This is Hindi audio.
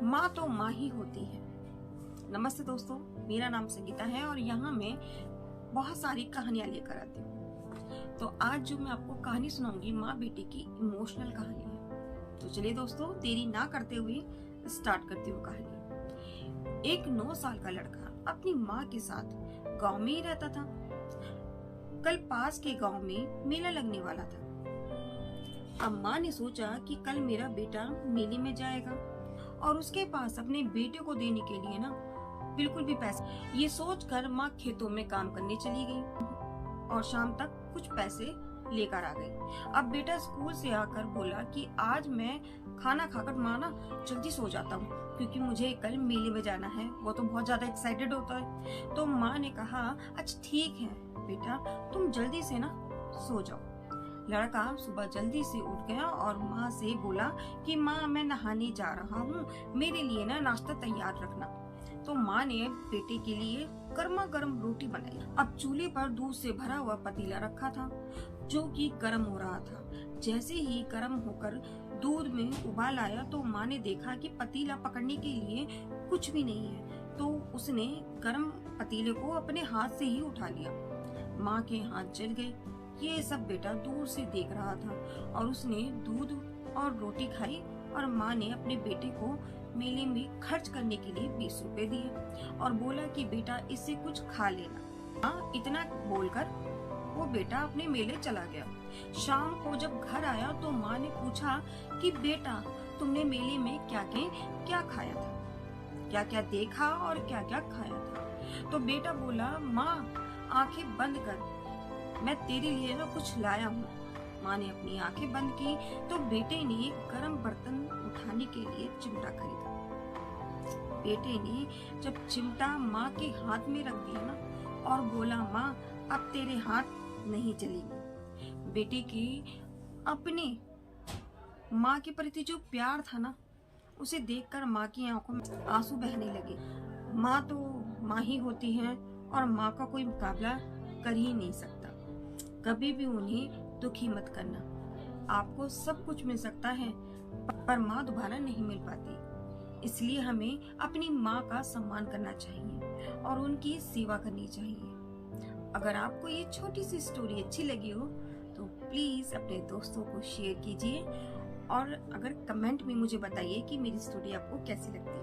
माँ तो माँ ही होती है। नमस्ते दोस्तों, मेरा नाम संगीता है और यहाँ मैं बहुत सारी कहानियां लेकर आती हूँ। तो आज जो मैं आपको कहानी सुनाऊंगी माँ बेटे की इमोशनल कहानी है। तो चलिए दोस्तों, देरी ना करते हुए स्टार्ट करती हूँ कहानी। एक 9 साल का लड़का अपनी माँ के साथ गांव में ही रहता था। कल पास के गांव में मेला लगने वाला था। अब माँ ने सोचा कि कल मेरा बेटा मेले में जाएगा और उसके पास अपने बेटे को देने के लिए ना बिल्कुल भी पैसे। ये सोचकर माँ खेतों में काम करने चली गई और शाम तक कुछ पैसे लेकर आ गई। अब बेटा स्कूल से आकर बोला कि आज मैं खाना खाकर माँ ना जल्दी सो जाता हूँ क्योंकि मुझे कल मेले में जाना है। वो तो बहुत ज्यादा एक्साइटेड होता है। तो माँ ने कहा, अच्छा ठीक है बेटा, तुम जल्दी से ना सो जाओ। लड़का सुबह जल्दी से उठ गया और माँ से बोला कि माँ मैं नहाने जा रहा हूँ, मेरे लिए ना नाश्ता तैयार रखना। तो माँ ने बेटे के लिए गर्मा गर्म रोटी बनाई। अब चूल्हे पर दूध से भरा हुआ पतीला रखा था जो कि गर्म हो रहा था। जैसे ही गर्म होकर दूध में उबाल आया तो माँ ने देखा कि पतीला पकड़ने के लिए कुछ भी नहीं है। तो उसने गर्म पतीले को अपने हाथ से ही उठा लिया। माँ के हाथ जल गए। ये सब बेटा दूर से देख रहा था और उसने दूध और रोटी खाई और माँ ने अपने बेटे को मेले में खर्च करने के लिए 20 रुपए दिए और बोला कि बेटा इससे कुछ खा लेना। हाँ, इतना बोलकर वो बेटा अपने मेले चला गया। शाम को जब घर आया तो माँ ने पूछा कि बेटा तुमने मेले में क्या खाया था, क्या क्या देखा और क्या क्या खाया था। तो बेटा बोला, माँ आंखें बंद कर, मैं तेरे लिए ना कुछ लाया हूँ। माँ ने अपनी आंखें बंद की तो बेटे ने गर्म बर्तन उठाने के लिए चिमटा खरीदा। बेटे ने जब चिमटा माँ के हाथ में रख दिया ना और बोला, माँ अब तेरे हाथ नहीं चलेंगे। बेटे की अपने माँ के प्रति जो प्यार था ना, उसे देखकर माँ की आंखों में आंसू बहने लगे। माँ तो माँ ही होती है और माँ का कोई मुकाबला कर ही नहीं सकता। कभी भी उन्हें दुखी मत करना। आपको सब कुछ मिल सकता है पर माँ दोबारा नहीं मिल पाती। इसलिए हमें अपनी माँ का सम्मान करना चाहिए और उनकी सेवा करनी चाहिए। अगर आपको ये छोटी सी स्टोरी अच्छी लगी हो तो प्लीज अपने दोस्तों को शेयर कीजिए और अगर कमेंट में मुझे बताइए कि मेरी स्टोरी आपको कैसी लगती है।